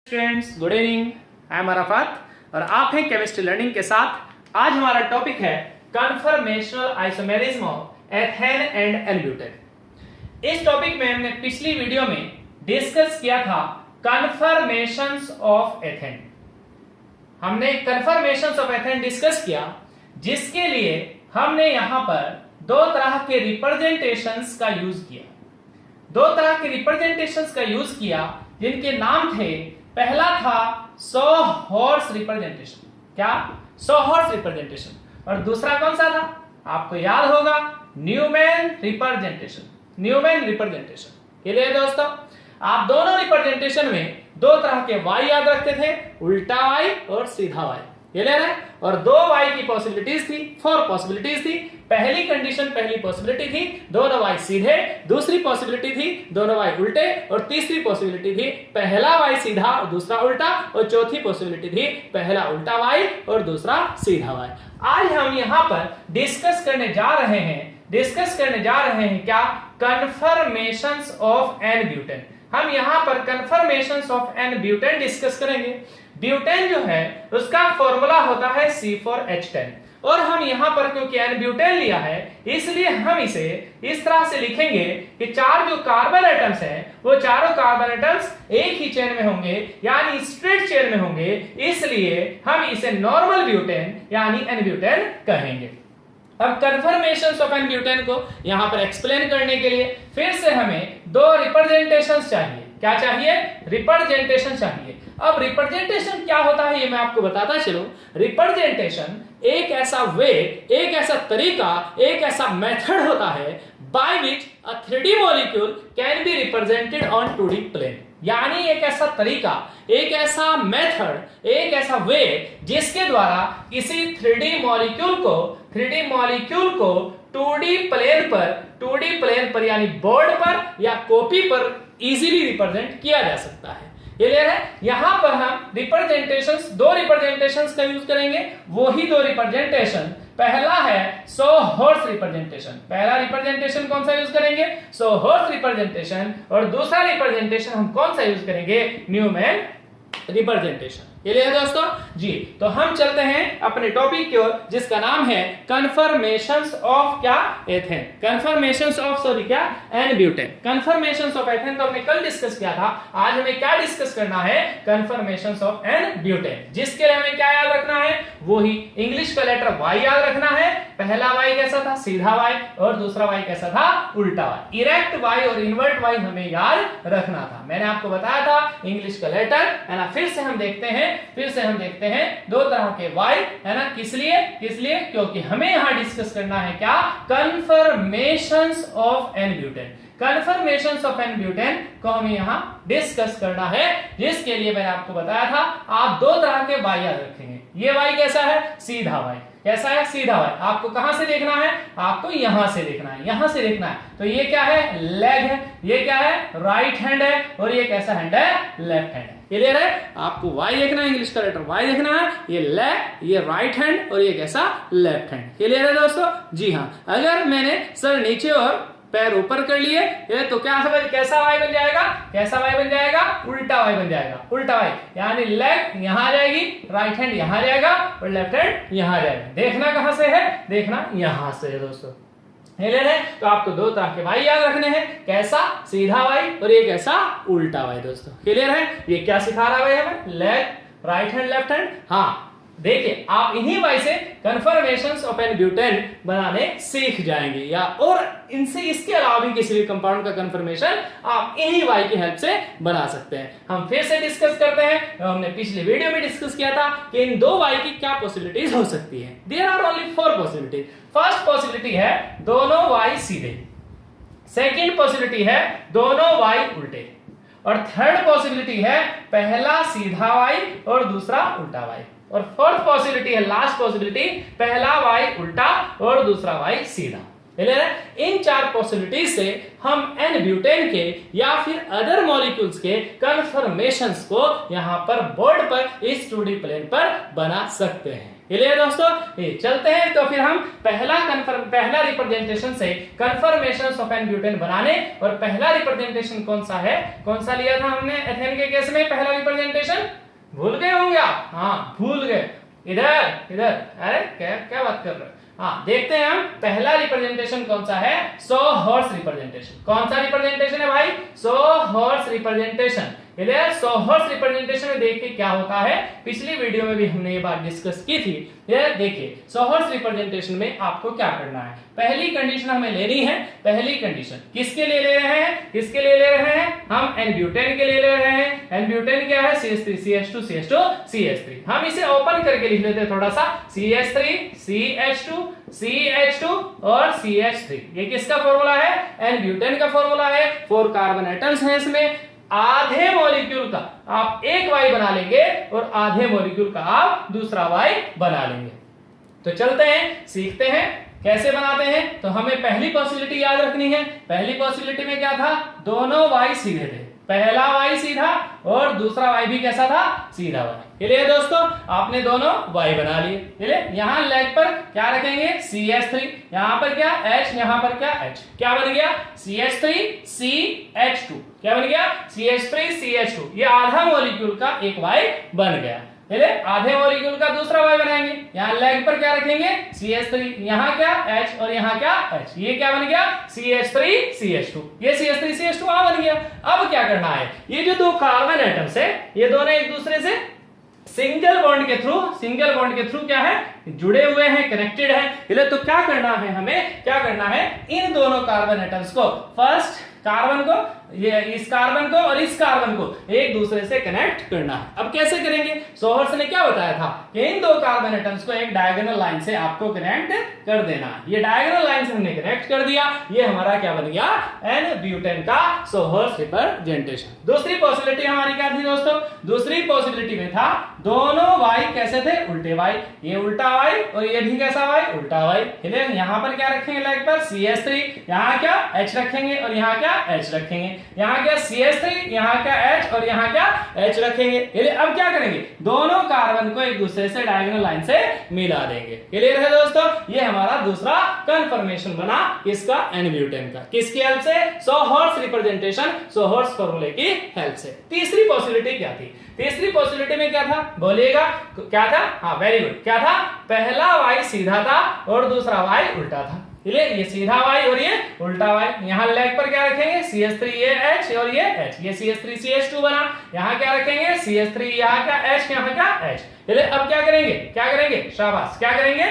Students good evening, I am Arafat और आप हैं केमिस्ट्री लर्निंग के साथ। आज हमारा टॉपिक है conformational isomerism of ethane and N-butane. इस टॉपिक में हमने पिछली वीडियो में डिस्कस किया था कन्फर्मेशंस ऑफ एथेन। हमने कन्फर्मेशंस ऑफ एथेन डिस्कस किया, जिसके लिए हमने यहां पर दो तरह के रिप्रेजेंटेशंस का यूज किया। दो तरह के रिप्रेजेंटेशंस का यूज किया जिनके नाम थे, पहला था सो हॉर्स रिप्रेजेंटेशन। क्या? सो हॉर्स रिप्रेजेंटेशन। और दूसरा कौन सा था? आपको याद होगा, न्यूमैन रिप्रेजेंटेशन। न्यूमैन रिप्रेजेंटेशन के लिए दोस्तों, आप दोनों रिप्रेजेंटेशन में दो तरह के वाई याद रखते थे, उल्टा वाई और सीधा वाई। ये ले रहे, और दो वाई की पॉसिबिलिटीज थी, 4 पॉसिबिलिटीज थी। पहली कंडीशन, पहली पॉसिबिलिटी थी दोनों वाई सीधे, दूसरी पॉसिबिलिटी थी दोनों वाई उल्टे, और तीसरी पॉसिबिलिटी थी पहला वाई सीधा और दूसरा उल्टा, और चौथी पॉसिबिलिटी थी पहला उल्टा वाई और दूसरा सीधा वाई। आज हम यहाँ पर डिस्कस करने जा रहे हैं क्या? Conformations of N-butane. हम यहाँ पर कन्फर्मेशंस ऑफ एन-ब्यूटेन डिस्कस करेंगे। ब्यूटेन जो है उसका फॉर्मूला होता है C4H10, और हम यहां पर क्योंकि एन-ब्यूटेन लिया है, इसलिए हम इसे इस तरह से लिखेंगे कि चार जो कार्बन एटम्स हैं वो चारों कार्बन एटम्स एक ही चेन में होंगे, यानी स्ट्रेट चेन में होंगे, इसलिए हम इसे नॉर्मल ब्यूटेन यानी एन-ब्यूटेन कहेंगे। अब कन्फर्मेशंस ऑफ एन-ब्यूटेन को यहां पर एक्सप्लेन करने के लिए फिर से हमें दो रिप्रेजेंटेशंस चाहिए। क्या चाहिए? रिप्रेजेंटेशन चाहिए। अब रिप्रेजेंटेशन क्या होता है ये मैं आपको बताता चलूं। रिप्रेजेंटेशन एक ऐसा वे, एक ऐसा तरीका, एक ऐसा मेथड होता है by which a 3D molecule can be represented on 2D plane. यानी एक ऐसा तरीका, एक ऐसा मेथड, एक ऐसा वे जिसके द्वारा किसी 3D मॉलिक्यूल को 2D प्लेन पर यानी बोर्ड पर या कॉपी पर इजीली रिप्रेजेंट किया जा सकता है। ये ले रहे, यहां पर हम रिप्रेजेंटेशंस, दो रिप्रेजेंटेशंस का यूज करेंगे। वही दो रिप्रेजेंटेशन, पहला है सो हॉर्स रिप्रेजेंटेशन। पहला रिप्रेजेंटेशन कौन सा यूज करेंगे? Sawhorse representation. और दूसरा रिप्रेजेंटेशन हम कौन सा यूज करेंगे? Newman representation. ये लिए दोस्तों जी, तो हम चलते हैं अपने टॉपिक की ओर, जिसका नाम है कन्फर्मेशंस ऑफ क्या? एथेन। कन्फर्मेशंस ऑफ क्या? एन-ब्यूटेन। कन्फर्मेशंस ऑफ एथेन तो हमने कल डिस्कस किया था। आज हमें क्या डिस्कस करना है? Conformations of N-butane. जिसके लिए हमें क्या याद रखना है? वही इंग्लिश का लेटर वाई याद रखना है। पहला वाई कैसा था? सीधा वाई, और दूसरा वाई कैसा था? उल्टा वाई। इरेक्ट वाई और इन्वर्ट वाई हमें याद रखना था। मैंने आपको बताया था इंग्लिश का लेटर है ना। फिर से हम देखते हैं दो तरह के वाई, है ना। किस लिए? क्योंकि हमें यहां डिस्कस करना है क्या? Conformations of N-butane. Conformations of N-butane को हमें यहां डिस्कस करना है, जिसके लिए मैंने आपको बताया था आप दो तरह के वाई याद रखेंगे। ये वाई कैसा है? सीधा वाई। कैसा है? सीधा वाई। आपको कहां से देखना है? आपको यहां से देखना है, तो ये क्या है? लेग है। ये क्या है? राइट हैंड है। और ये कैसा हैंड है? लेफ्ट हैंड है। ये ले रहे, आपको वाई देखना है, इंग्लिश का लेटर वाई देखना है। ये लेग, ये राइट हैंड, और ये कैसा? Left hand. ये ले रहे दोस्तों जी हाँ। अगर मैंने सर नीचे और पैर ऊपर कर लिए ये तो कैसा वाई बन जाएगा? उल्टा वाई बन जाएगा। उल्टा वाई यानी लेग यहां आ जाएगी, राइट हैंड यहां आ जाएगा, और लेफ्ट हैंड यहां आ जाएगा। देखना कहां से है? देखना यहां से है दोस्तों। ले रहे, तो आपको दो तरह के वाई याद रखने हैं। कैसा? सीधा वाई, और ये कैसा? उल्टा वाई दोस्तों। क्लियर है? ये क्या सिखा रहा है हमें? Leg, right hand, left hand. हाँ देखिए, आप इन्हीं वाई से कन्फर्मेशंस ऑफ एन-ब्यूटेन बनाने सीख जाएंगे, या और इनसे इसके अलावा भी किसी भी कंपाउंड का कन्फर्मेशन आप इन्हीं वाई की हेल्प से बना सकते हैं। हम फिर से डिस्कस करते हैं। हमने पिछले वीडियो में डिस्कस किया था कि इन दो वाई की क्या पॉसिबिलिटीज हो सकती है। There are only 4 possibilities. First possibility है दोनों वाई सीधे, सेकेंड पॉसिबिलिटी है दोनों वाई उल्टे, और थर्ड पॉसिबिलिटी है पहला सीधा वाई और दूसरा उल्टा वाई, और फोर्थ पॉसिबिलिटी है, लास्ट पॉसिबिलिटी, पहला वाई उल्टा और दूसरा वाई सीधा। इन 4 पॉसिबिलिटीज से हम एन-ब्यूटेन के या फिर अदर मॉलिक्यूल्स के कन्फर्मेशंस को यहां पर बोर्ड पर इस 2D प्लेन पर बना सकते हैं। क्लियर दोस्तों? ये चलते हैं, तो फिर हम पहला रिप्रेजेंटेशन से कन्फर्मेशंस ऑफ एन-ब्यूटेन बनाने, और पहला रिप्रेजेंटेशन कौन सा है? कौन सा लिया था हमने एथेन के केस में? पहला रिप्रेजेंटेशन हाँ भूल गए, इधर इधर, अरे क्या क्या बात कर रहे हो। हाँ देखते हैं हम पहला रिप्रेजेंटेशन कौन सा है, सो हॉर्स रिप्रेजेंटेशन। कौन सा रिप्रेजेंटेशन है भाई, सो हॉर्स रिप्रेजेंटेशन। सो हॉर्स रिप्रेजेंटेशन में देखिए क्या होता है, पिछली वीडियो में भी हमने ये बात डिस्कस की थी। ये देखिए सो हॉर्स रिप्रेजेंटेशन में आपको क्या करना है, पहली कंडीशन हमें लेनी है। पहली कंडीशन किसके लिए ले रहे हैं, किसके लिए ले रहे हैं, हम एन-ब्यूटेन के लिए ले रहे हैं। एन-ब्यूटेन क्या है, CH3 CH2 CH2 CH3। हम इसे ओपन करके लिख लेते हैं थोड़ा सा, CH3 CH2 CH2 और CH3। ये किसका फॉर्मूला है, एन-ब्यूटेन का फॉर्मूला है। 4 कार्बन एटम्स हैं इसमें, आधे मॉलिक्यूल का आप एक वाई बना लेंगे और आधे मॉलिक्यूल का आप दूसरा वाई बना लेंगे। तो चलते हैं सीखते हैं कैसे बनाते हैं। तो हमें पहली पॉसिबिलिटी याद रखनी है। पहली पॉसिबिलिटी में क्या था, दोनों वाई सीधे थे, पहला वाई सीधा और दूसरा वाई भी कैसा था, सीधा वाई। चलिए दोस्तों आपने दोनों वाई बना लिए। चलिए यहां लेग पर क्या रखेंगे, CH3, यहां पर क्या H, यहां पर क्या H, क्या बन गया CH3 CH2, क्या बन गया CH3 CH2। ये आधा मॉलिक्यूल का एक वाई बन गया। चलिए आधे मॉलिक्यूल का दूसरा वाई बनाएंगे, यहाँ लेग पर क्या रखेंगे CH3, यहाँ क्या H और यहाँ क्या H, ये क्या बन गया CH3 CH2। ये CH3 CH2 वहां बन गया। अब क्या करना है, ये जो दो कार्बन एटम्स है ये दोनों एक दूसरे से सिंगल बॉन्ड के थ्रू क्या है, जुड़े हुए हैं, कनेक्टेड है। तो क्या करना है, हमें क्या करना है, इन दोनों कार्बन एटम्स को, फर्स्ट कार्बन को, ये इस कार्बन को और इस कार्बन को एक दूसरे से कनेक्ट करना है। अब कैसे करेंगे, सोहर्स ने क्या बताया था कि इन दो कार्बन एटम्स को एक डायगोनल लाइन से आपको कनेक्ट कर देना है। ये डायगोनल लाइन से हमने कनेक्ट कर दिया, ये हमारा क्या बन गया, एन-ब्यूटेन का सोहर्स रिप्रेजेंटेशन। दूसरी पॉसिबिलिटी हमारी क्या थी दोस्तों, दूसरी पॉसिबिलिटी में था दोनों वाई कैसे थे, उल्टे वाई, ये उल्टा वाई और ये भी कैसा वाई, उल्टा वाई। यहां पर क्या रखेंगे, लेग पर CH3, यहां क्या H रखेंगे और यहां क्या H रखेंगे, यहाँ क्या CH3, यहाँ क्या H और यहाँ क्या H रखेंगे। अब क्या करेंगे, दोनों कार्बन को एक दूसरे से डायगोनल लाइन से मिला देंगे। क्लियर है दोस्तों, ये हमारा दूसरा कन्फर्मेशन बना किसका, एन-ब्यूटेन का, किसकी हेल्प से, सोहर्स रिप्रेजेंटेशन, सोहर्स फॉर्मूले की हेल्प से। तीसरी पॉसिबिलिटी क्या थी, तीसरी पॉसिबिलिटी में क्या था बोलिएगा, क्या था, हाँ वेरी गुड, क्या था, पहला वाई सीधा था और दूसरा वाई उल्टा था। ये सीधा वाई और ये उल्टा वाई। यहाँ लेग पर क्या रखेंगे CH3 ये H और ये H, ये CH3 CH2 बना। यहाँ क्या रखेंगे CH3, यहाँ क्या H, यहाँ क्या H। चलिए अब क्या करेंगे, क्या करेंगे, शाबाश, क्या करेंगे,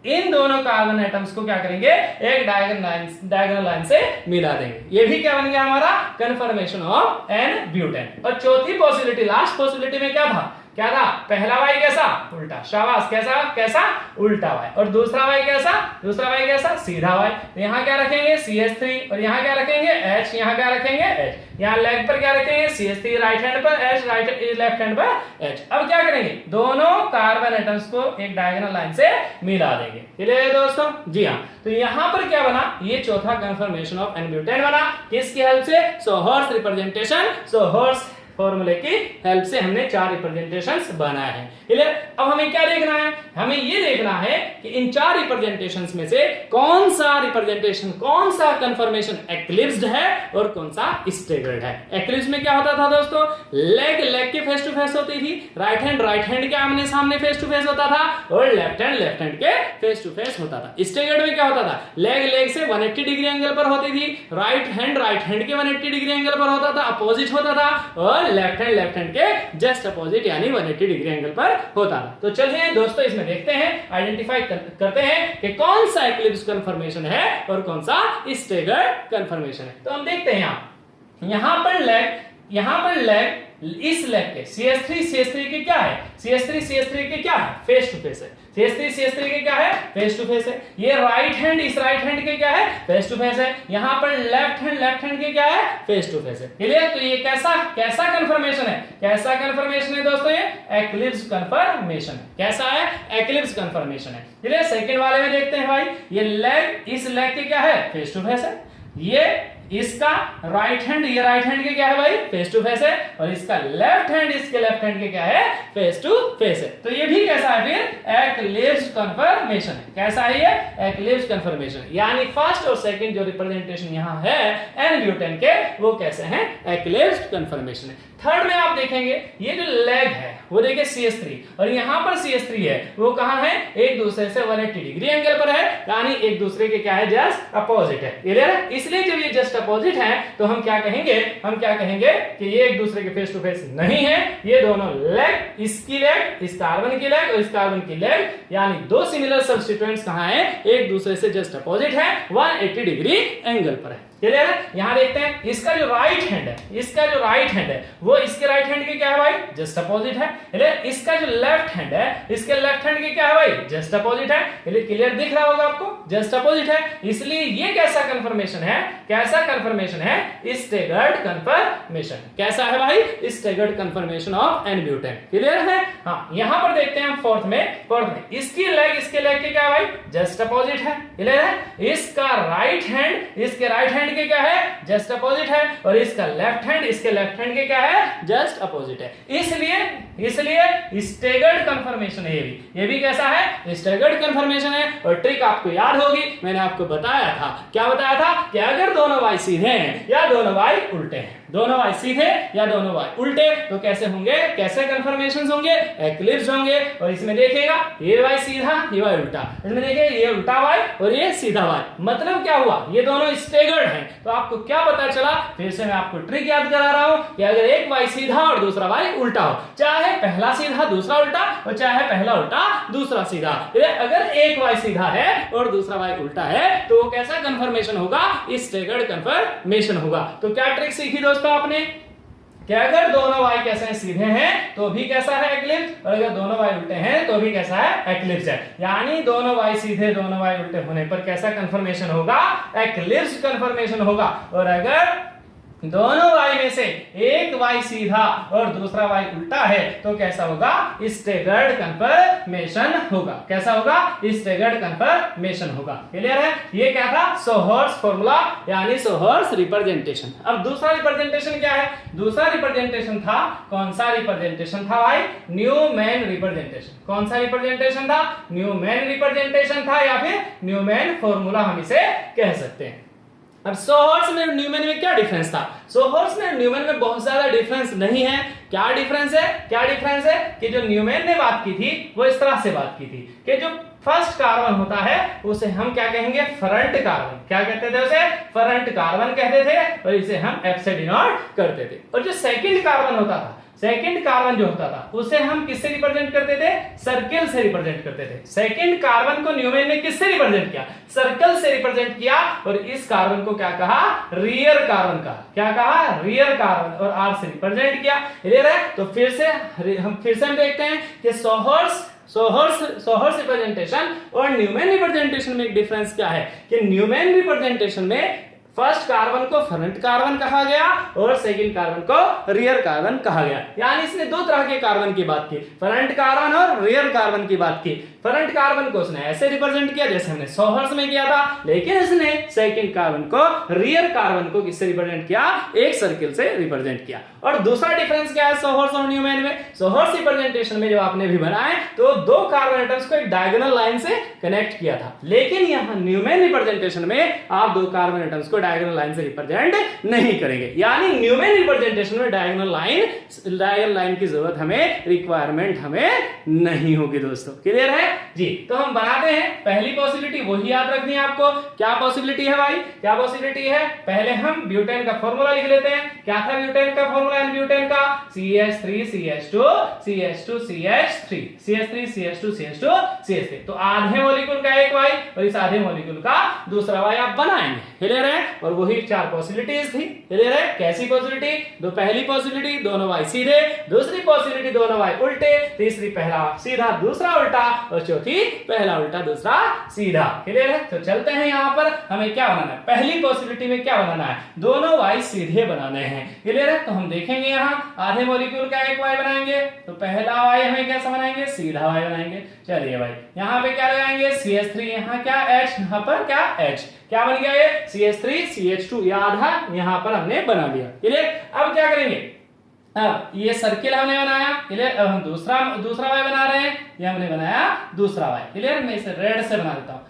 इन दोनों कार्बन एटम्स को क्या करेंगे, एक डायगोनल लाइन से मिला देंगे। ये भी क्या बन गया हमारा, कन्फर्मेशन ऑफ एन-ब्यूटेन। और चौथी पॉसिबिलिटी, लास्ट पॉसिबिलिटी में क्या था, क्या था, पहला वाई कैसा, उल्टा, शाबाश, कैसा कैसा उल्टा वाई, और दूसरा वाई कैसा, दूसरा वाई कैसा, सीधा वाई। तो यहाँ क्या रखेंगे CH3 और यहाँ क्या रखेंगे H, यहाँ क्या रखेंगे H। यहाँ लेग पर क्या रखेंगे CH3 राइट हैंड पर, H लेफ्ट हैंड पर H। अब क्या करेंगे, दोनों कार्बन एटम्स को एक डायगोनल लाइन से मिला देंगे। चलिए दोस्तों, जी हाँ, तो यहाँ पर क्या बना, ये चौथा कन्फर्मेशन ऑफ एन-ब्यूटेन बना, किसकी हेल्प से, सोहर्स रिप्रेजेंटेशन, सोहर्स फॉर्मूले की हेल्प से हमने 4 रिप्रेजेंटेशंस बनाए हैं। अब हमें क्या देखना है, हमें ये देखना है कि इन 4 रिप्रेजेंटेशंस में से कौन सा रिप्रेजेंटेशन, कौन सा कन्फर्मेशन एक्लिप्स्ड है और कौन सा स्टेगर्ड है। एक्लिप्स में क्या होता था दोस्तों, लेग के फेस टू फेस होती थी, राइट हैंड के आमने सामने फेस टू फेस होता था और लेफ्ट हैंड के फेस टू फेस होता था। स्टेगर्ड में क्या होता था, लेग से 180 डिग्री एंगल पर होती थी, राइट हैंड के 180 डिग्री एंगल पर होता था, अपोजिट होता था, और लेफ्ट हैंड के जस्ट अपोजिट यानी 180 डिग्री एंगल पर होता था। तो चलिए दोस्तों इसमें देखते हैं, आइडेंटिफाई करते हैं कि कौन सा एक्लिप्स कन्फर्मेशन है और कौन सा स्टेगर्ड कन्फर्मेशन है। तो हम देखते हैं यहां पर लेग, इस लेग के CH3 के क्या है, CH3 के क्या है, फेस टू फेस है। CH3 के क्या है, फेस टू फेस है। ये राइट हैंड इस राइट हैंड के क्या है, फेस टू फेस है। यहाँ पर लेफ्ट हैंड के क्या है, फेस टू फेस है। क्लियर, तो ये कैसा कन्फर्मेशन है, कैसा कन्फर्मेशन है दोस्तों, ये एक्लिप्स कन्फर्मेशन है। कैसा है, एक्लिप्स कन्फर्मेशन है। क्लियर, सेकंड वाले में देखते हैं भाई, ये लेग इस लेग के क्या है, फेस टू फेस है। ये इसका राइट हैंड, ये राइट हैंड के क्या है भाई, फेस टू फेस है, और इसका लेफ्ट हैंड इसके लेफ्ट हैंड के क्या है, फेस टू फेस है। तो ये भी कैसा है फिर, एक्लिप्स कन्फर्मेशन है। कैसा है ये, एक्लिप्स कन्फर्मेशन, यानी फर्स्ट और सेकंड जो रिप्रेजेंटेशन यहाँ है एन-ब्यूटेन के, वो कैसे हैं, एक्लिप्स कन्फर्मेशन है। थर्ड में आप देखेंगे ये जो लेग है वो देखिए CH3, और यहाँ पर CH3 है, वो कहाँ है, एक दूसरे से 180 डिग्री एंगल पर है, यानी एक दूसरे के क्या है, जस्ट अपोजिट है। क्लियर है? इसलिए जब ये जस्ट अपोजिट है तो हम क्या कहेंगे कि ये एक दूसरे के फेस टू फेस नहीं है, ये दोनों लेग, इसकी लेग, इस कार्बन की लेग और इस कार्बन की लेग, यानी दो सिमिलर सब्स्टिट्यूएंट्स कहाँ है, एक दूसरे से जस्ट अपोजिट है, 180 डिग्री एंगल पर है। क्लियर है? यहां देखते हैं इसका जो राइट हैंड है, वो इसके राइट हैंड के क्या है भाई, जस्ट अपोजिट है। इसका जो लेफ्ट हैंड है, इसके लेफ्ट हैंड के क्या है भाई, जस्ट अपोजिट है। क्लियर दिख रहा होगा आपको, जस्ट अपोजिट है। इसलिए ये कैसा कंफर्मेशन है, स्टेगर्ड कंफर्मेशन। कैसा है भाई, staggered conformation of an butane. Clear है? हाँ, यहां पर देखते हैं हम फोर्थ में इसकी लेग, इसके लेग के क्या है भाई, जस्ट अपोजिट है। क्लियर है? इसका राइट हैंड, इसके राइट हैंड के क्या है, जस्ट अपोजिट है, और इसका लेफ्ट हैंड, इसके लेफ्ट हैंड के क्या है, जस्ट अपोजिट है। इसलिए स्टेगर्ड कंफर्मेशन है। ये भी कैसा है, स्टेगर्ड कंफर्मेशन है। और ट्रिक आपको याद होगी, मैंने आपको बताया था, क्या बताया था, कि अगर दोनों वाई सीधे हैं या दोनों वाई उल्टे हैं, दोनों वाई सीधे या दोनों वाई उल्टे, तो कैसे होंगे, कैसे कंफर्मेशंस होंगे, एक्लिप्स होंगे। और इसमें देखिएगा ये वाई सीधा, ये वाई उल्टा, इसमें देखिए ये उल्टा वाई और ये सीधा वाई। मतलब क्या हुआ, ये दोनों स्टेगर्ड हैं। तो आपको क्या पता चला, फिर से मैं आपको ट्रिक याद करा रहा हूं, कि अगर एक वाई सीधा और दूसरा वाई उल्टा हो, चाहे पहला सीधा दूसरा उल्टा और चाहे पहला उल्टा दूसरा सीधा, अगर एक वाई सीधा है और दूसरा वाई उल्टा है तो वो कैसा कंफर्मेशन होगा, स्टेगर्ड कंफर्मेशन होगा। तो क्या ट्रिक सीखी दोस्तों आपने, कि अगर दोनों वाई कैसे हैं, सीधे हैं तो भी कैसा है, एक्लिप्स, और अगर दोनों वाई उल्टे हैं तो भी कैसा है, एक्लिप्स है। यानी दोनों वाई सीधे दोनों वाई उल्टे होने पर कैसा कंफर्मेशन होगा, एक्लिप्स कंफर्मेशन होगा। और अगर दोनों वाई में से एक वाई सीधा और दूसरा वाई उल्टा है तो कैसा होगा, स्टेगर्ड कंफर्मेशन होगा। कैसा होगा, स्टेगर्ड कंफर्मेशन होगा। क्लियर है? ये क्या था, सोहर्स फॉर्मूला, यानी सोहर्स रिप्रेजेंटेशन। अब दूसरा रिप्रेजेंटेशन क्या है, दूसरा रिप्रेजेंटेशन था, कौन सा रिप्रेजेंटेशन था भाई, न्यूमैन रिप्रेजेंटेशन। कौन सा रिप्रेजेंटेशन था, न्यूमैन रिप्रेजेंटेशन था, या फिर न्यूमैन फॉर्मूला हम इसे कह सकते हैं। अब सोहर्स में न्यूमैन में क्या डिफरेंस था, सोहर्स में न्यूमैन में बहुत ज्यादा डिफरेंस नहीं है। क्या डिफरेंस है कि जो न्यूमैन ने बात की थी वो इस तरह से बात की थी कि जो फर्स्ट कार्बन होता है उसे हम क्या कहेंगे, फ्रंट कार्बन। क्या कहते थे उसे, फ्रंट कार्बन कहते थे, और इसे हम एफ से डिनोट करते थे। और जो सेकंड कार्बन होता था, सेकंड कार्बन जो होता था उसे हम किससे रिप्रेजेंट करते थे, सर्कल से रिप्रेजेंट करते थे। सेकंड कार्बन को न्यूमैन ने किससे रिप्रेजेंट किया, सर्कल से रिप्रेजेंट किया। और इस कार्बन को क्या कहा, रियर कार्बन कहा। क्या कहा, रियर कार्बन, और आर से रिप्रेजेंट किया। क्लियर है? तो फिर से हम देखते हैं कि सोहर्स रिप्रेजेंटेशन और न्यूमैन रिप्रेजेंटेशन में एक डिफरेंस क्या है, कि न्यूमैन रिप्रेजेंटेशन में फर्स्ट कार्बन को फ्रंट कार्बन कहा गया और सेकंड कार्बन को रियर कार्बन कहा गया। यानी इसने दो तरह के कार्बन की बात की, फ्रंट कार्बन और रियर कार्बन की बात की। फ्रंट कार्बन को उसने ऐसे रिप्रेजेंट किया जैसे हमने सोहर्स में किया था, लेकिन इसने सेकंड कार्बन को, रियर कार्बन को किससे रिप्रेजेंट किया, एक सर्किल से रिप्रेजेंट किया। और दूसरा डिफरेंस क्या है सोहर्स और न्यूमैन में, सोहर्स रिप्रेजेंटेशन में जो आपने भी बनाए तो दो कार्बन एटम्स को एक डायगोनल लाइन से कनेक्ट किया था, लेकिन यहां न्यूमैन रिप्रेजेंटेशन में आप दो कार्बन एटम्स को डायगोनल लाइन से रिप्रेजेंट नहीं करेंगे। यानी न्यूमैन रिप्रेजेंटेशन में डायगोनल लाइन की जरूरत हमें, रिक्वायरमेंट हमें नहीं होगी दोस्तों। क्लियर है जी? तो हम बनाते हैं पहली पॉसिबिलिटी, वही याद रखनी है आपको। क्या पॉसिबिलिटी है भाई, क्या पॉसिबिलिटी है, पहले हम ब्यूटेन का फॉर्मूला लिख लेते हैं। क्या था ब्यूटेन का फॉर्मूला, ब्यूटेन का CH3 CH2 CH2 CH3 CH3 CH2 CH2 CH3। तो आधे मॉलिक्यूल का एक वाई और इस आधे मॉलिक्यूल का दूसरा वाई आप बनाएंगे। क्लियर है? और वही चार पॉसिबिलिटीज थी। क्लियर है? कैसी पॉसिबिलिटी, दो पहली पॉसिबिलिटी दोनों वाई सीधे, दूसरी पॉसिबिलिटी दोनों वाई उल्टे, तीसरी पहला सीधा दूसरा उल्टा, और चौथी पहला उल्टा दूसरा सीधा। क्लियर है? तो चलते हैं यहां पर हमें क्या बनाना है, पहली पॉसिबिलिटी में क्या बनाना है, दोनों वाई सीधे बनाने हैं। क्लियर है? तो हम देखेंगे यहां आधे मॉलिक्यूल का एक वाई बनाएंगे, तो पहला वाई हमें कैसा बनाएंगे, सीधा वाई बनाएंगे। चलिए भाई यहां पे क्या लगाएंगे, CH3, यहां क्या H, यहां पर क्या H, क्या बन गया ये CH3 CH2, ये आधा यहां पर हमने बना लिया। क्लियर? अब क्या करेंगे, अब ये सर्किल हमने बनाया। क्लियर? अब हम दूसरा वाई बना रहे हैं, ये हमने बनाया दूसरा वाई। क्लियर? मैं इसे रेड से बना देता हूं।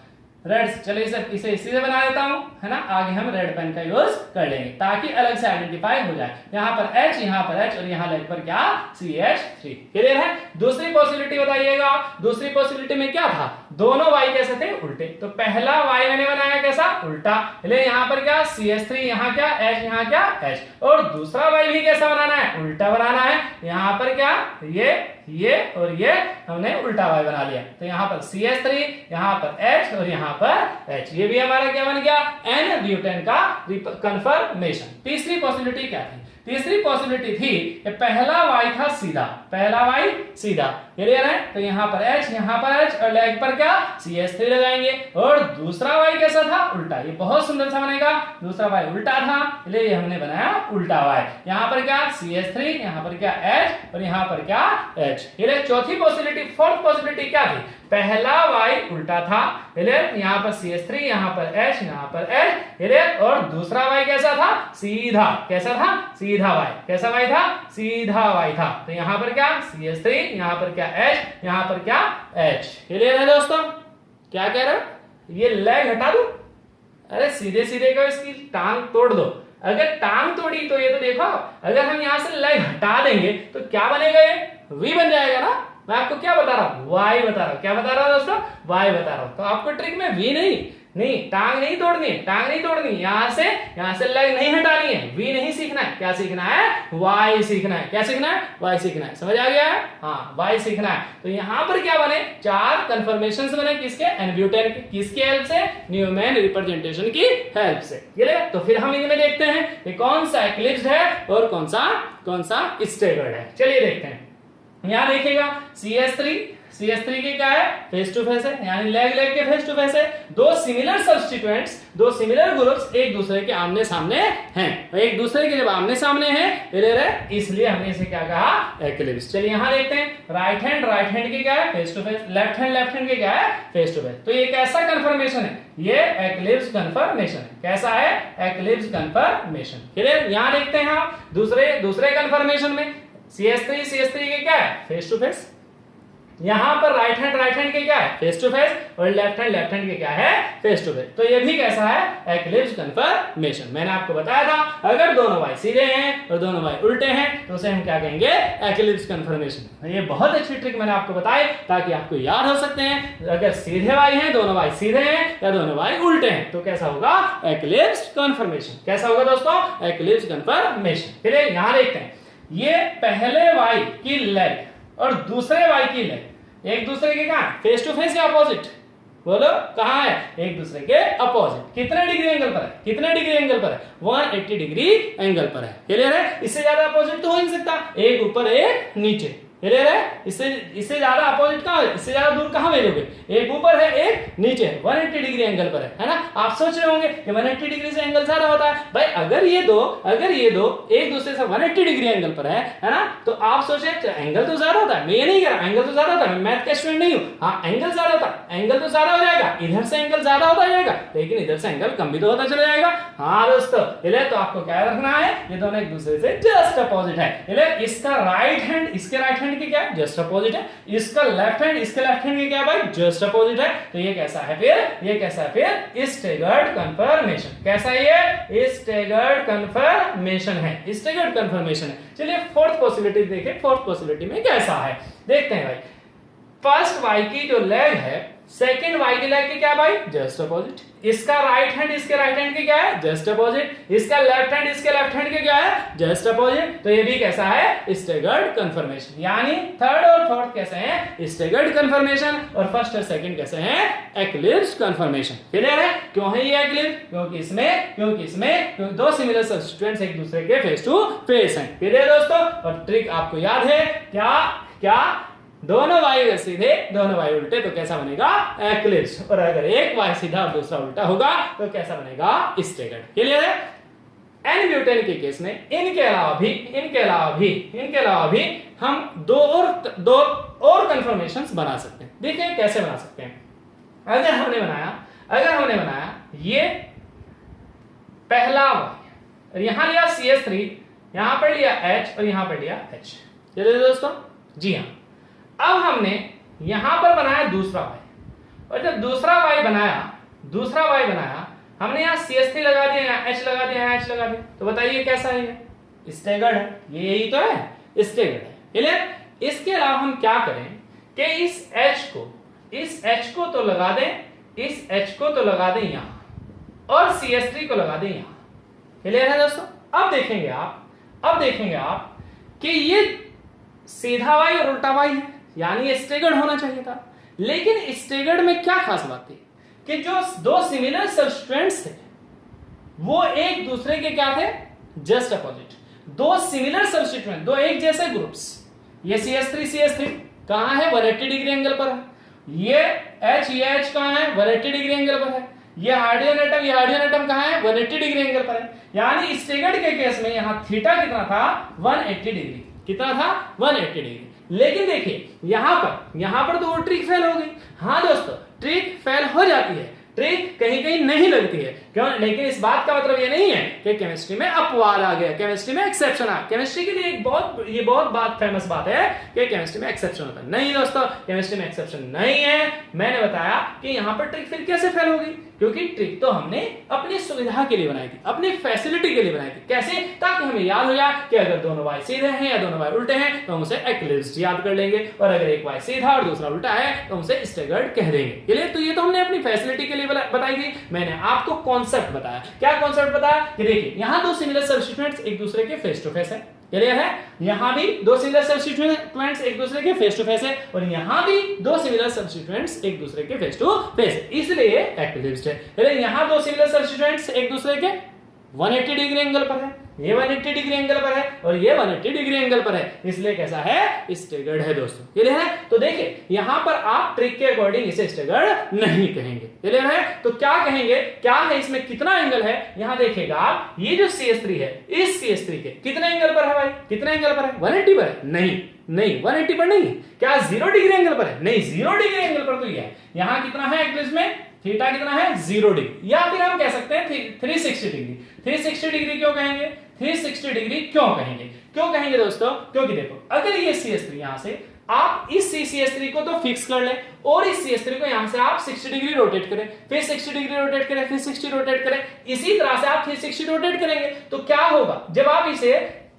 रेड, चलिए सर इसे सीधे बना देता हूं, है ना, आगे हम रेड पेन का यूज कर लेंगे ताकि अलग से आइडेंटिफाई हो जाए। यहाँ पर H, यहाँ पर H और यहाँ लेग पर क्या CH3। क्लियर है। दूसरी पॉसिबिलिटी बताइएगा, दूसरी पॉसिबिलिटी में क्या था, दोनों y कैसे थे, उल्टे। तो पहला y मैंने बनाया कैसा, उल्टा, इसलिए यहाँ पर क्या CH3, यहाँ क्या H, यहाँ क्या H। और दूसरा y भी कैसा बनाना है, उल्टा बनाना है। यहाँ पर क्या ये और ये हमने उल्टा y बना लिया। तो यहाँ पर CH3, यहाँ पर H और यहाँ पर H। ये भी हमारा क्या बन गया, N ब्यूटेन का कंफर्मेशन। तीसरी पॉसिबिलिटी क्या थी, तीसरी पॉसिबिलिटी थी कि पहला y था सीधा, पहला y सीधा, क्लियर है। तो यहाँ पर H, यहाँ पर H और लेग पर क्या CH3 लगाएंगे। और दूसरा y कैसा था, उल्टा। ये बहुत सुंदर सा बनेगा, दूसरा y उल्टा था, इसलिए ये हमने बनाया उल्टा y। यहाँ पर क्या CH3, यहाँ पर क्या H और यहाँ पर क्या H। चौथी पॉसिबिलिटी, फोर्थ पॉसिबिलिटी क्या थी, पहला y उल्टा था, यहाँ पर CH3, यहाँ पर H, यहाँ पर H, और दूसरा y कैसा था, सीधा। कैसा था, सीधा y। कैसा y था, सीधा y था। तो यहाँ पर क्या CH3, यहाँ पर क्या H, यहाँ पर क्या H। क्लियर है दोस्तों, क्या कह रहे हो, ये लेग हटा दो, अरे सीधे सीधे का इसकी टांग तोड़ दो। अगर टांग तोड़ी तो ये तो देखो, अगर हम यहाँ से लेग हटा देंगे तो क्या बनेगा, ये V बन जाएगा ना। मैं आपको क्या बता रहा हूँ, y बता रहा हूँ। क्या बता रहा हूँ दोस्तों, y बता रहा हूँ। तो आपको ट्रिक में V नहीं टांग नहीं तोड़नी है, टांग नहीं तोड़नी, यहाँ से लेग नहीं हटानी है, V नहीं सीखना है। क्या सीखना है, y सीखना है। क्या सीखना है, y सीखना है। समझ आ गया है, हाँ y सीखना है। तो यहाँ पर क्या बने, चार कन्फर्मेशंस बने, किसके, एन-ब्यूटेन के। किसकी हेल्प से, न्यूमैन रिप्रेजेंटेशन की हेल्प से। क्लियर। तो फिर हम इनमें देखते हैं कि कौन सा एक्लिप्स्ड है और कौन सा स्टेगर्ड है। चलिए देखते हैं। यहाँ देखिएगा CH3 के क्या है, फेस टू फेस है, यानी लेग के फेस टू फेस है। दो सिमिलर सब्स्टिट्यूएंट्स, दो सिमिलर ग्रुप्स एक दूसरे के आमने सामने हैं। तो एक दूसरे के जब आमने सामने हैं, इसलिए हमने इसे क्या कहा, एक्लिप्स। चलिए यहाँ देखते हैं, राइट हैंड के क्या है, face to face, left hand के क्या है, फेस टू फेस। तो ये कैसा कंफर्मेशन है, ये एक्लिप्स कंफर्मेशन है। कैसा है, एक्लिप्स कंफर्मेशन। क्लियर। यहाँ देखते हैं आप दूसरे कंफर्मेशन में CH3 के क्या है, फेस टू फेस। यहां पर राइट हैंड के क्या है, फेस टू फेस, और लेफ्ट हैंड के क्या है, फेस टू फेस। तो ये भी कैसा है, एक्लिप्स कंफर्मेशन। मैंने आपको बताया था, अगर दोनों y सीधे हैं और दोनों y उल्टे हैं तो उसे हम क्या कहेंगे, एक्लिप्स कंफर्मेशन। ये बहुत अच्छी ट्रिक मैंने आपको बताई ताकि आपको याद हो सकते हैं। अगर सीधे y हैं, दोनों y सीधे हैं या दोनों y उल्टे हैं तो कैसा होगा, एक्लिप्स कंफर्मेशन। कैसा होगा दोस्तों, एक्लिप्स कंफर्मेशन। फिर यहां देखते हैं, ये पहले y की लेग और दूसरे y की लेग एक दूसरे के कहां, फेस टू फेस या अपोजिट, बोलो कहां है, एक दूसरे के अपोजिट। कितने डिग्री एंगल पर है, कितने डिग्री एंगल पर है, 180 डिग्री एंगल पर है। क्लियर है। इससे ज्यादा अपोजिट तो हो नहीं सकता, एक ऊपर एक नीचे। क्लियर है। इससे ज्यादा अपोजिट कहां है, इससे ज्यादा दूर कहां भेजोगे, एक ऊपर है एक नीचे है, 180 डिग्री एंगल पर है ना। आप सोच रहे होंगे कि 180 डिग्री से एंगल ज्यादा होता है। भाई अगर ये दो एक दूसरे से 180 डिग्री एंगल पर है ना, तो आप सोचे एंगल तो ज्यादा होता है। मैं ये नहीं कह रहा एंगल तो ज्यादा होता है, मैं मैथ का स्टूडेंट नहीं हूं। हाँ एंगल ज्यादा होता है, एंगल तो ज्यादा हो जाएगा, इधर से एंगल ज्यादा होता जाएगा लेकिन इधर से एंगल कम भी तो होता चला जाएगा। हाँ दोस्तों, तो आपको क्या रखना है, ये दोनों एक दूसरे से जस्ट अपोजिट है। इसका राइट हैंड इसके राइट हैंड की क्या है, जस्ट अपोजिट है। इसका लेफ्ट हैंड इसके लेफ्ट हैंड की क्या है भाई, जस्ट अपोजिट है। तो ये कैसा है फिर, ये कैसा है फिर, स्टेगर्ड कंफर्मेशन। कैसा है ये, स्टेगर्ड कंफर्मेशन है, स्टेगर्ड कंफर्मेशन है। चलिए फोर्थ पॉसिबिलिटी देखें, फोर्थ पॉसिबिलिटी में कैसा है देखते हैं भाई। फर्स्ट y की जो लेग है, सेकंड y की लेग की क्या है भाई, जस्ट अपोजिट। इसका राइट हैंड इसके राइट हैंड की क्या है, जस्ट अपोजिट। इसका लेफ्ट हैंड इसके लेफ्ट हैंड की क्या है, जस्ट अपोजिट। तो ये भी कैसा है, स्टेगर्ड कंफर्मेशन। यानी थर्ड और फोर्थ कैसे हैं, स्टेगर्ड कंफर्मेशन, और फर्स्ट और सेकंड कैसे हैं, एक्लिप्स कंफर्मेशन। क्लियर है। क्यों है ये एक्लिप्स, क्योंकि इसमें दो सिमिलर सब्स्टिट्यूएंट्स एक दूसरे के फेस टू फेस हैं। क्लियर दोस्तों। और ट्रिक आपको याद है क्या, दोनों y सीधे दोनों y उल्टे तो कैसा बनेगा, एक्लिप्स। और अगर एक y सीधा और दूसरा उल्टा होगा तो कैसा बनेगा, स्टेगर्ड। क्लियर है। एन ब्यूटेन के केस में इनके अलावा भी हम दो और कंफर्मेशंस बना सकते हैं। देखिए कैसे बना सकते हैं। अगर हमने बनाया ये पहला y, यहां लिया CH3, यहां पर लिया H और यहां पर लिया H। चलिए दोस्तों, जी हां। अब हमने यहां पर बनाया दूसरा y, और जब दूसरा y बनाया दूसरा Y बनाया, हमने यहाँ CH3 लगा दिया, यहाँ H लगा दिया, यहाँ H लगा दिया, तो बताइए कैसा है ये? स्टेगर्ड है, ये यही तो है, स्टेगर्ड है। क्लियर? इसके अलावा हम क्या करें कि इस H को तो लगा दें, इस H को तो लगा दें यहाँ और CH3 को लगा दें यहाँ। क्लियर है दोस्तों? अब देखेंगे आप कि ये सीधा Y और उल्टा Y है, यानी ये स्टेगर्ड होना चाहिए था। लेकिन स्टेगर्ड में क्या खास बात थी कि जो दो सिमिलर सब्सटेंट्स थे वो एक दूसरे के क्या थे? Just opposite. दो सिमिलर सब्सटीट्यूएंट, दो एक जैसे ग्रुप्स, ये CH3 कहां है? 180 डिग्री एंगल पर है। ये H कहां है? 180 डिग्री एंगल पर है। ये हाइड्रोजन एटम कहां है? 180 डिग्री एंगल पर है। यानी स्टेगर्ड के केस में यहां थीटा कितना था? 180 डिग्री। कितना था? 180 डिग्री। लेकिन देखिए यहां पर तो वो ट्रिक फेल हो गई। हाँ दोस्तों, ट्रिक फेल हो जाती है, ट्रिक कहीं कहीं नहीं लगती है, क्यों? लेकिन इस बात का मतलब ये नहीं है कि केमिस्ट्री में अपवाद आ गया, केमिस्ट्री में एक्सेप्शन आ। केमिस्ट्री के लिए एक बहुत फेमस बात है कि केमिस्ट्री में एक्सेप्शन होता है। नहीं दोस्तों, केमिस्ट्री में एक्सेप्शन नहीं है। मैंने बताया कि यहां पर ट्रिक फिर कैसे फेल होगी, क्योंकि ट्रिक तो हमने अपनी सुविधा के लिए बनाई थी, अपनी फैसिलिटी के लिए बनाई थी। कैसे? ताकि हमें याद हो जाए कि अगर दोनों Y सीधे हैं या दोनों Y उल्टे हैं तो हम उसे एक्लिप्स्ड याद कर लेंगे, और अगर एक Y सीधा और दूसरा उल्टा है तो हम उसे स्टेगर्ड कह देंगे। क्लियर? तो ये तो हमने अपनी फैसिलिटी के लिए बताई थी। मैंने आपको कॉन्सेप्ट बताया। क्या कॉन्सेप्ट बताया? कि देखिए यहां दो सिमिलर सब्स्टिट्यूएंट्स एक दूसरे के फेस टू फेस है। क्लियर है? यहां भी दो सिमिलर सब्स्टिट्यूएंट्स एक दूसरे के फेस टू फेस है, और यहां भी दो सिमिलर सब्स्टिट्यूएंट्स एक दूसरे के फेस टू फेस है, इसलिए एक्लिप्स्ड है। लेकिन यहां दो सिमिलर सब्स्टिट्यूएंट्स एक दूसरे के 180 डिग्री एंगल पर है, ये 180 डिग्री एंगल पर है और ये 180 डिग्री एंगल पर है, इसलिए कैसा है? स्टेगर्ड है दोस्तों। क्लियर है? तो देखिए यहां पर आप ट्रिक के अकॉर्डिंग इसे स्टेगर्ड नहीं कहेंगे। क्लियर है? तो क्या कहेंगे? क्या है इसमें? कितना एंगल है? यहां देखिएगा आप, ये जो CH3 है, इस CH3 के कितने एंगल पर है भाई? कितने एंगल पर है? 180 पर है? नहीं 180 पर नहीं। क्या 0 डिग्री एंगल पर है? नहीं, 0 डिग्री एंगल पर तो ये है। यहां कितना है एक्लिप्स में? थीटा कितना है? 0 डिग्री, या फिर हम कह सकते हैं 360 डिग्री। 360 डिग्री क्यों कहेंगे? 360 डिग्री क्यों कहेंगे? क्यों कहेंगे दोस्तों? क्योंकि देखो, अगर ये CH3 यहां से आप इस CH3 को तो फिक्स कर ले, और इस CH3 को यहां से आप 60 डिग्री रोटेट करें, फिर 60 डिग्री रोटेट करें, फिर 60 रोटेट करें, इसी तरह से आप 360 रोटेट करेंगे, तो क्या होगा? जब आप इसे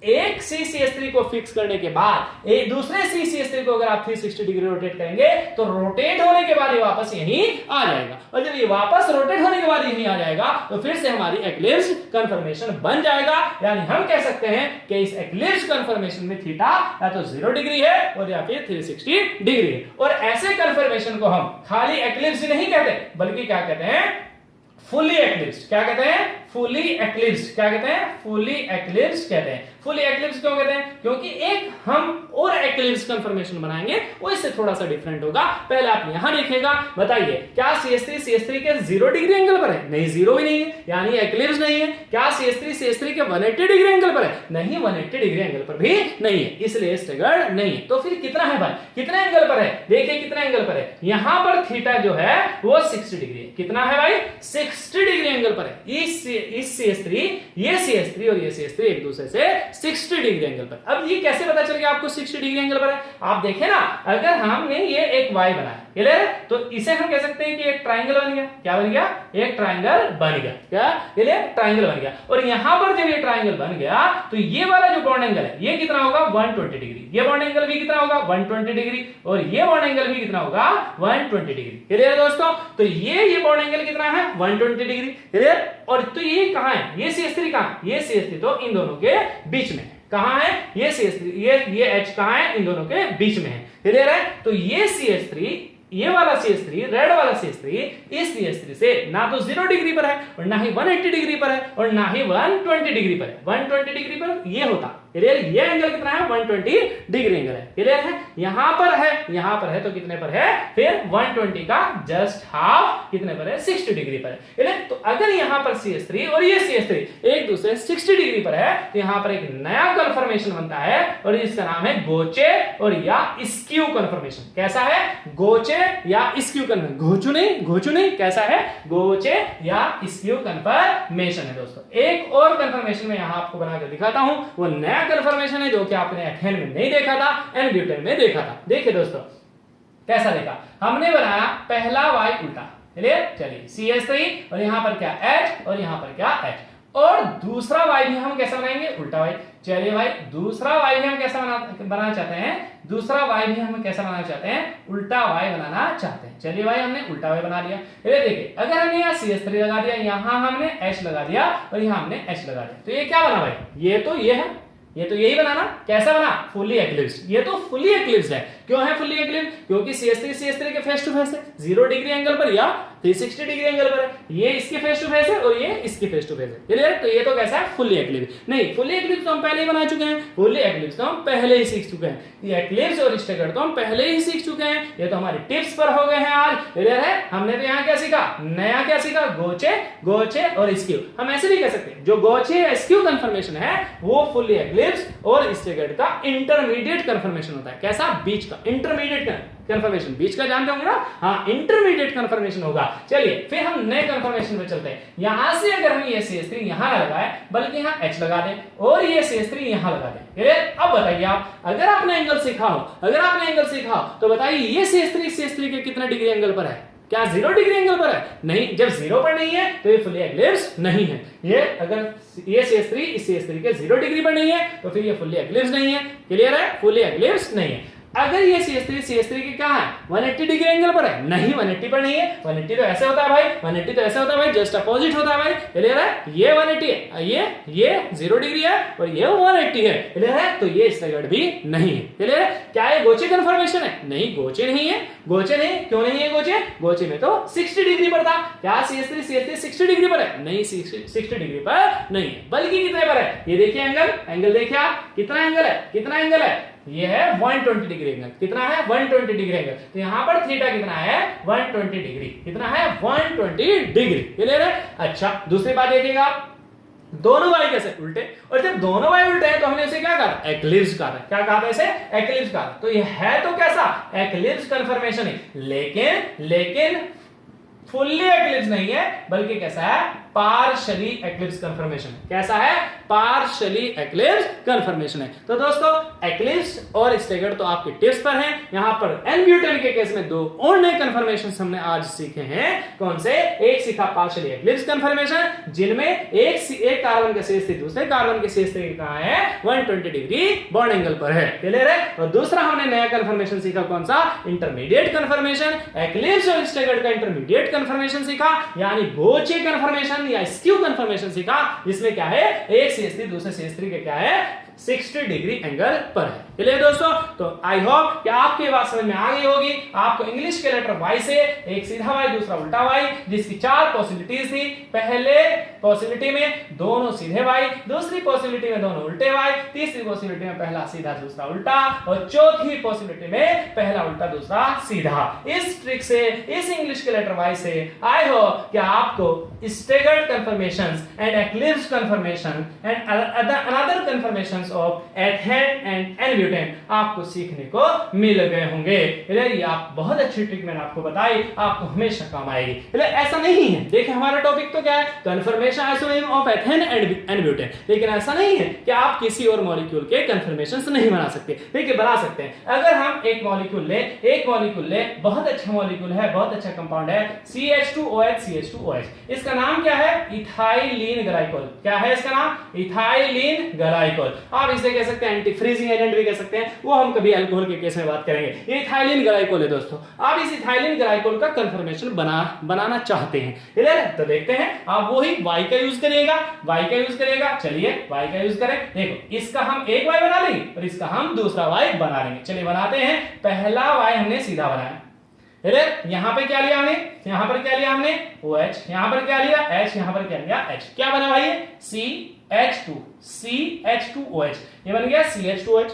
एक CH3 को फिक्स करने के बाद एक दूसरे CH3 को अगर आप 360 डिग्री रोटेट करेंगे तो रोटेट होने के बाद ये वापस यहीं आ जाएगा, और जब ये वापस रोटेट होने के बाद यहीं आ जाएगा तो फिर से हमारी एक्लिप्स कन्फर्मेशन बन जाएगा। यानी हम कह सकते हैं कि इस एक्लिप्स कन्फर्मेशन में थीटा या तो 0 डिग्री है और या फिर 360 डिग्री है। और ऐसे कन्फर्मेशन को हम खाली एक्लिप्स ही नहीं कहते, बल्कि क्या कहते हैं? फुली एक्लिप्स्ड। क्या कहते हैं? फुली एक्लिप्स्ड। क्या कहते हैं? फुली एक्लिप्स्ड कहते हैं। फुली एक्लिप्स क्यों कहते हैं? क्योंकि एक हम और एक्लिप्स कंफर्मेशन बनाएंगे, वो इससे थोड़ा सा डिफरेंट होगा। पहले आप यहां देखिएगा, बताइए क्या CH3 के 0 डिग्री एंगल पर है? नहीं, 0 भी नहीं है, यानी एक्लिप्स नहीं है। क्या CH3 के 180 डिग्री एंगल पर है? नहीं, 180 डिग्री एंगल पर भी नहीं है, इसलिए स्टेगर्ड नहीं है। तो फिर कितना है भाई? कितने एंगल पर है? देखिए कितने एंगल पर है। यहां पर थीटा जो है वो 60 डिग्री है। कितना है भाई? 60 डिग्री एंगल पर है। इस CH3, ये CH3 और ये CH3 एक दूसरे से 60 डिग्री एंगल पर। अब ये कैसे पता चल गया आपको 60 डिग्री एंगल पर है? आप देखें ना, अगर हमने ये एक Y बनाया, क्लियर है, तो इसे हम कह सकते हैं कि एक ट्रायंगल बन गया। क्या बन गया? एक ट्रायंगल बन गया। क्या? क्लियर? ट्रायंगल बन गया। और यहां पर जब ये ट्रायंगल बन गया तो ये वाला जो बॉन्ड एंगल है ये कितना होगा? 120 डिग्री। ये बॉन्ड एंगल भी कितना होगा? 120 डिग्री। और ये बॉन्ड एंगल भी कितना होगा? 120 डिग्री। क्लियर है दोस्तों? तो ये बॉन्ड एंगल कितना है? 120 डिग्री। क्लियर? और तो ये कहां है? ये CH3 कहां है? ये CH3 तो इन दोनों के बीच में है। कहां है? ये CH3, ये H कहां है? इन दोनों के बीच में है। क्लियर है? तो ये CH3, ये वाला CH3, रेड वाला CH3 इस CH3 से ना तो 0 डिग्री पर है और ना ही 180 डिग्री पर है और ना ही 120 डिग्री पर है। 120 डिग्री पर ये होता। क्लियर? ये एंगल कितना है? 120 डिग्री एंगल है। क्लियर है? यहां पर है तो कितने पर है? फिर 120 का जस्ट हाफ कितने पर है? 60 डिग्री पर है। क्लियर? तो अगर यहां पर CH3 और ये CH3 एक दूसरे 60 डिग्री पर है तो यहां पर एक नया कन्फर्मेशन बनता है और इसका नाम है गोचे और या स्क्यू कन्फर्मेशन। कैसा है? गोचे या स्क्यू कन्फर्मेशन। घोचू नहीं, कैसा है? गोचे या स्क्यू कन्फर्मेशन है दोस्तों। एक और कन्फर्मेशन में यहां आपको बनाकर दिखाता हूं, वो नया कन्फर्मेशन है जो कि आपने एथेन में नहीं देखा था, एन-ब्यूटेन में देखा था। देखिए दोस्तों कैसा देखा, हमने बनाया पहला Y उल्टा, क्लियर? चलिए CH3 और यहाँ पर क्या H और यहाँ पर क्या H। और दूसरा y भी हम कैसा बनाएंगे? उल्टा y। चलिए भाई दूसरा y भी हम कैसा बनाना चाहते हैं? दूसरा y भी हम कैसा बनाना चाहते हैं? उल्टा y बनाना चाहते हैं। चलिए भाई हमने उल्टा y बना लिया। ये देखिए अगर हमने यहाँ CH3 लगा दिया, यहाँ हमने H लगा दिया और यहाँ हमने H लगा दिया, तो ये क्या बना भाई? ये तो ये है, ये तो यही बनाना। कैसा बना? फुली एक्लिप्स्ड। ये तो फुली एक्लिप्स्ड है। क्यों है फुली एक्लिप्स्ड? क्योंकि CH3 के फेस टू फेस है, 0 डिग्री एंगल पर या 360 डिग्री एंगल पर है। ये इसके फेस टू फेस है और ये इसके फेस टू फेस है। क्लियर? तो ये तो कैसा है? फुली एक्लिप्स्ड। नहीं, फुली एक्लिप्स्ड तो हम पहले ही बना चुके हैं, फुली एक्लिप्स्ड तो हम पहले ही सीख चुके हैं। ये एक्लिप्स और स्टैगर्ड तो हम पहले ही सीख चुके हैं। ये तो हमारी टिप्स पर हो गए हैं आज। क्लियर है? हमने तो यहाँ क्या सीखा? नया क्या सीखा? गोचे, गोचे और स्क्यू। हम ऐसे भी कह सकते हैं जो गोचे या स्क्यू कन्फर्मेशन है वो फुली एक्लिप्स्ड और स्टैगर्ड का इंटरमीडिएट कन्फर्मेशन होता है। कैसा? बीच का इंटरमीडिएट कन्फर्मेशन। बीच का जानते होंगे ना? हाँ, इंटरमीडिएट कन्फर्मेशन होगा। चलिए फिर हम नए कन्फर्मेशन पे चलते हैं। यहां से अगर हम ये CH3 यहां ना लगाए बल्कि यहां H लगा दें और ये CH3 यहां लगा दें। क्लियर? अब बताइए आप, अगर आपने एंगल सीखा हो, अगर आपने एंगल सीखा हो तो बताइए ये CH3 के कितना डिग्री एंगल पर है? क्या 0 डिग्री एंगल पर है? नहीं, जब 0 पर नहीं है तो ये फुली एक्लिप्स्ड नहीं है। ये अगर ये CH3 इस CH3 के 0 डिग्री पर नहीं है तो फिर ये फुली एक्लिप्स्ड नहीं है। क्लियर है? फुली एक्लिप्स्ड नहीं है। अगर ये CH3 के क्या है? 180 डिग्री एंगल पर है? नहीं, 180 पर नहीं है। 180 तो ऐसे होता है भाई, 180 तो ऐसे होता है भाई, जस्ट अपोजिट होता है भाई। क्लियर है? ये 180 है, ये 0 डिग्री है और ये 180 है। क्लियर है? तो ये स्टैगर्ड भी नहीं है। क्लियर है? क्या ये गोचे कन्फर्मेशन है? नहीं, गोचे नहीं है। गोचे नहीं, क्यों नहीं है गोचे? गोचे में तो 60 डिग्री पर था। क्या CH3 60 डिग्री पर है? नहीं, 60 डिग्री पर नहीं है, बल्कि कितने पर है? ये देखिए एंगल देखिए आप, कितना एंगल है? कितना एंगल है? ये है 120 डिग्री एंगल। कितना है? 120 डिग्री एंगल। तो यहां पर थीटा कितना है? 120 डिग्री। कितना है? 120 डिग्री। क्लियर है? अच्छा, दूसरी बात देखिएगा आप, दोनों वाई कैसे उल्टे, और जब दोनों वाई उल्टे हैं तो हमने इसे क्या कहा? एक्लिप्स कहा। क्या कहा था इसे? एक्लिप्स कहा। तो ये है तो कैसा? एक्लिप्स कन्फर्मेशन है, लेकिन फुल्ली एक्लिप्स नहीं है, बल्कि कैसा है? Partially eclipse conformation. कैसा है? पार्शियली एक्लिप्स कन्फर्मेशन है। तो दोस्तों एक्लिप्स और स्टैगर्ड तो आपके टिप्स पर हैं। यहां पर एन-ब्यूटेन के केस में 2 और नए कन्फर्मेशंस हमने आज सीखे हैं। कौन से? एक सीखा पार्शियली एक्लिप्स कन्फर्मेशन, जिनमें एक कार्बन के CH3 दूसरे कार्बन के CH3 कहां है? 120 डिग्री बॉन्ड एंगल पर है। क्लियर है? और दूसरा हमने नया कन्फर्मेशन सीखा, कौन सा? Intermediate conformation. एक्लिप्स और स्टैगर्ड का इंटरमीडिएट कन्फर्मेशन सीखा, यानी गोचे कन्फर्मेशन या स्क्यू कन्फर्मेशन सीखा, जिसमें क्या है? एक CH3 दूसरे CH3 के क्या है? 60 डिग्री एंगल पर है। चलिए दोस्तों, तो आई होप कि आपकी बात समझ में आ गई होगी। आपको इंग्लिश के लेटर Y से एक सीधा Y दूसरा उल्टा Y, जिसकी 4 पॉसिबिलिटीज थी। पहले पॉसिबिलिटी में दोनों सीधे Y, दूसरी पॉसिबिलिटी में दोनों उल्टे Y, तीसरी पॉसिबिलिटी में पहला सीधा दूसरा उल्टा, और चौथी पॉसिबिलिटी में पहला उल्टा दूसरा सीधा। इस ट्रिक से, इस इंग्लिश के लेटर Y से आई होप कि आपको staggered conformations and eclipse conformation and another conformations of ethane and n butane आपको सीखने को मिल गए होंगे। ये आप बहुत अच्छी ट्रिक मैंने आपको बताई, आपको हमेशा काम आएगी। ऐसा नहीं है, देखिए हमारा टॉपिक तो क्या है? Conformation isomerism of ethane and n butane. लेकिन ऐसा नहीं है कि आप किसी और मॉलिक्यूल के कन्फर्मेशंस नहीं बना सकते। देखिए बना सकते हैं। अगर हम एक मॉलिक्यूल ले, बहुत अच्छा मॉलिक्यूल है, बहुत अच्छा कंपाउंड है, CH2OH। इसका नाम क्या है? Ethylene glycol. क्या है इसका नाम? Ethylene glycol. आप इसे कह सकते हैं एंटी फ्रीजिंग एजेंट भी कह सकते हैं, वो हम कभी अल्कोहल के केस में बात करेंगे। ये इथाइलिन ग्लाइकोल है दोस्तों। आप इस इथाइलिन ग्लाइकोल का कन्फर्मेशन बनाना चाहते हैं, क्लियर है? तो देखते हैं, आप वही Y का यूज करिएगा। चलिए Y का यूज करें। देखो इसका हम एक Y बना लेंगे और इसका हम दूसरा Y बना लेंगे। चलिए बनाते हैं। पहला Y हमने सीधा बनाया, यहां पे क्या लिया हमने? यहां पर क्या लिया हमने? OH। यहां पर क्या लिया? H। यहां पर क्या लिया? H। क्या बना भाई? CH2OH। ये बन गया CH2OH।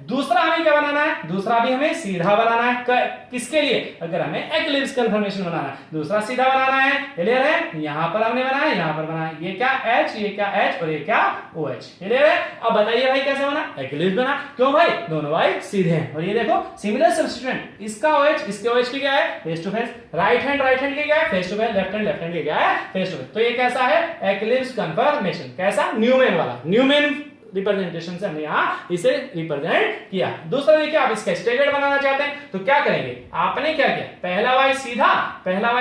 दूसरा हमें क्या बनाना है? दूसरा भी हमें सीधा बनाना है। किसके लिए? अगर हमें एक्लिप्स कन्फर्मेशन बनाना है, दूसरा सीधा बनाना है। क्लियर है? यहां पर हमने बनाया, यहां पर बनाया। ये क्या H, ये क्या H और ये क्या OH। क्लियर है? अब बताइए भाई कैसे बना? एक्लिप्स बना। क्यों भाई? दोनों भाई सीधे हैं। और ये देखो सिमिलर सब्स्टिट्यूएंट, इसका OH इसके OH की क्या है? Face to face. Right hand की क्या है? Face to face. Left hand की क्या है? Face to face. तो ये कैसा है? Eclipse conformation. कैसा? न्यूमैन वाला। रिप्रेजेंटेशन से हमने यहाँ इसे रिप्रेजेंट किया। दूसरा देखिए, आप इसका स्टेगर्ड बनाना चाहते हैं तो क्या करेंगे, आपने क्या किया, पहला Y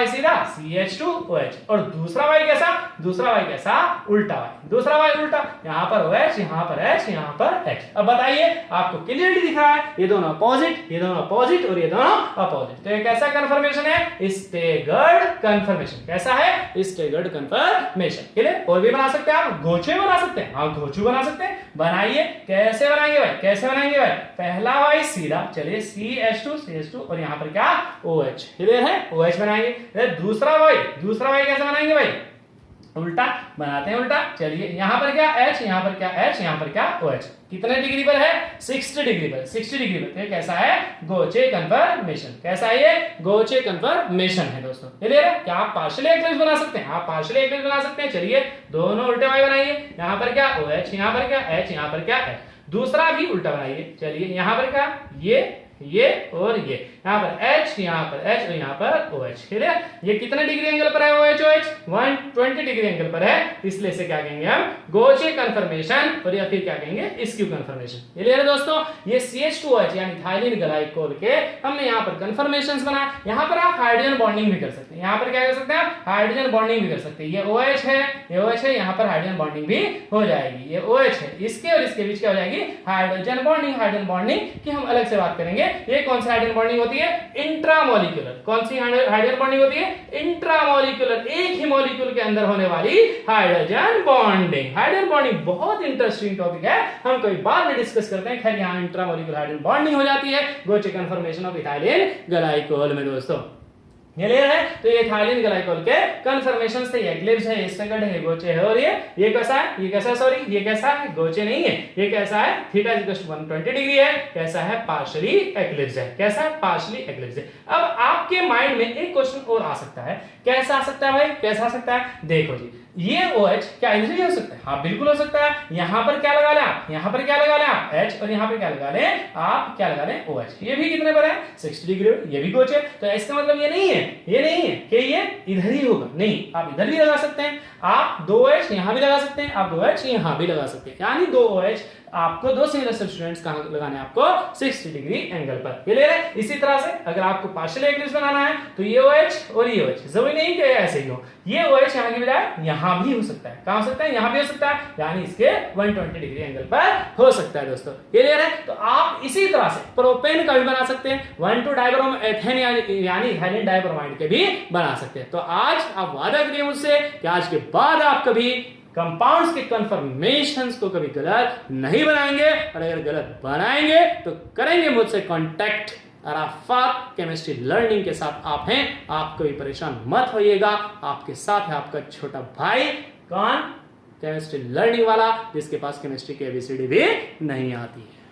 सीधा CH2OH, और दूसरा Y कैसा, उल्टा Y, दूसरा Y उल्टा, यहाँ पर OH, यहाँ पर H, यहाँ पर H। अब बताइए आपको क्लियरली दिख रहा है, ये दोनों अपोजिट, और ये दोनों अपोजिट, तो ये कैसा कन्फर्मेशन है, स्टेगर्ड कन्फर्मेशन। कैसा है, स्टेगर्ड कन्फर्मेशन। क्लियर? और भी बना सकते हैं आप, गोचे बना सकते हैं, हाँ गोचू बना सकते हैं। बनाइए, कैसे बनाएंगे भाई, पहला Y सीधा, चलिए CH2 और यहाँ पर क्या OH, क्लियर है, OH बनाएंगे। दूसरा Y कैसे बनाएंगे भाई, उल्टा बनाते हैं, उल्टा, चलिए यहाँ पर क्या H, यहाँ पर क्या H, यहाँ पर क्या OH, कितने डिग्री पर है, 60 डिग्री पर, 60 डिग्री पर। तो कैसा है, गोचे कन्फर्मेशन। कैसा है ये, गोचे कन्फर्मेशन है दोस्तों। क्लियर है? क्या आप पार्शियली एक्लिप्स बना सकते हैं, आप पार्शियली एक्लिप्स बना सकते हैं। चलिए दोनों उल्टे वाई बनाइए, यहाँ पर क्या OH, यहाँ पर क्या H, यहाँ पर क्या H। दूसरा भी उल्टा बनाइए, चलिए यहाँ पर क्या ये और ये, यहाँ पर H, यहाँ पर H और यहाँ पर OH। क्लियर? ये कितने डिग्री एंगल पर है OH, 120 डिग्री एंगल पर है, इसलिए इसे क्या कहेंगे हम, गोचे कन्फर्मेशन, और या फिर क्या कहेंगे, स्क्यू कन्फर्मेशन। क्लियर है दोस्तों? ये CH2OH यानी इथाइलिन ग्लाइकोल के हमने यहाँ पर कन्फर्मेशंस बनाए। यहाँ पर आप हाइड्रोजन बॉन्डिंग भी कर सकते हैं, यहाँ पर क्या कर सकते हैं आप, हाइड्रोजन बॉन्डिंग भी कर सकते हैं। ये OH है, यहाँ पर हाइड्रोजन बॉन्डिंग भी हो जाएगी। ये OH है, इसके और इसके बीच क्या हो जाएगी, हाइड्रोजन बॉन्डिंग की हम अलग से बात करेंगे। ये कौन सी हाइड्रोजन बॉन्डिंग होती है, इंट्रामोलिक्यूलर। कौन सी हाइड्रोजन बॉन्डिंग होती है, इंट्रामोलिक्यूलर, एक ही मॉलिक्यूल के अंदर होने वाली हाइड्रोजन बॉन्डिंग बहुत इंटरेस्टिंग टॉपिक है, हम कभी बाद में डिस्कस करते हैं। खैर यहाँ इंट्रामोलिक्यूलर हाइड्रोजन बॉन्डिंग हो जाती है गोचे कन्फर्मेशन ऑफ इथाइलिन ग्लाइकोल में दोस्तों। क्लियर है? तो ये इथाइलिन ग्लाइकोल के कन्फर्मेशन से एक्लिप्स है, स्टेगर्ड है, गोचे है, और ये कैसा है, ये कैसा है, गोचे नहीं है, ये कैसा है, थीटा 120 डिग्री है, कैसा है, पार्शियली एक्लिप्स है। कैसा है, पार्शियली एक्लिप्स है। अब आपके माइंड में एक क्वेश्चन और आ सकता है, कैसा आ सकता है भाई, कैसा आ सकता है, देखो जी, ये OH क्या इधर ही हो सकता है, हाँ बिल्कुल हो सकता है। यहाँ पर क्या लगा लें आप, यहाँ पर क्या लगा लें आप H, और यहाँ पर क्या लगा लें आप, क्या लगा लें OH। ये भी कितने पर है, 60 डिग्री पर, ये भी गोचे। तो इसका मतलब ये नहीं है कि ये इधर ही होगा, नहीं, आप इधर भी लगा सकते हैं, आप 2H यहाँ भी लगा सकते हैं, आप 2H यहाँ भी लगा सकते हैं, यानी 2OH आपको दो सिंगुलर सब्स्टिट्यूएंट्स कहां लगाने हैं, आपको 60 डिग्री एंगल पर। क्लियर है? इसी तरह से अगर आपको पार्शियल एक्लिप्स बनाना है तो ये OH और ये OH, जरूरी नहीं कि ऐसे ही हो, ये OH यहाँ की बजाय यहाँ भी हो सकता है। कहां हो सकता है, यहाँ भी हो सकता है, यानी इसके 120 डिग्री एंगल पर हो सकता है दोस्तों। क्लियर है? तो आप इसी तरह से प्रोपेन का भी बना सकते हैं, 1,2 डाइब्रोम एथेन यानी इथाइलिन डाइब्रोमाइड के भी बना सकते हैं। तो आज आप वादा करिए मुझसे कि आज के बाद आप कभी कंपाउंड्स के कन्फर्मेशंस को कभी गलत नहीं बनाएंगे, और अगर गलत बनाएंगे तो करेंगे मुझसे कांटेक्ट। अराफात केमिस्ट्री लर्निंग के साथ आप हैं, आप कभी परेशान मत होइएगा, आपके साथ है आपका छोटा भाई, कौन, केमिस्ट्री लर्निंग वाला, जिसके पास केमिस्ट्री की ABCD भी नहीं आती है।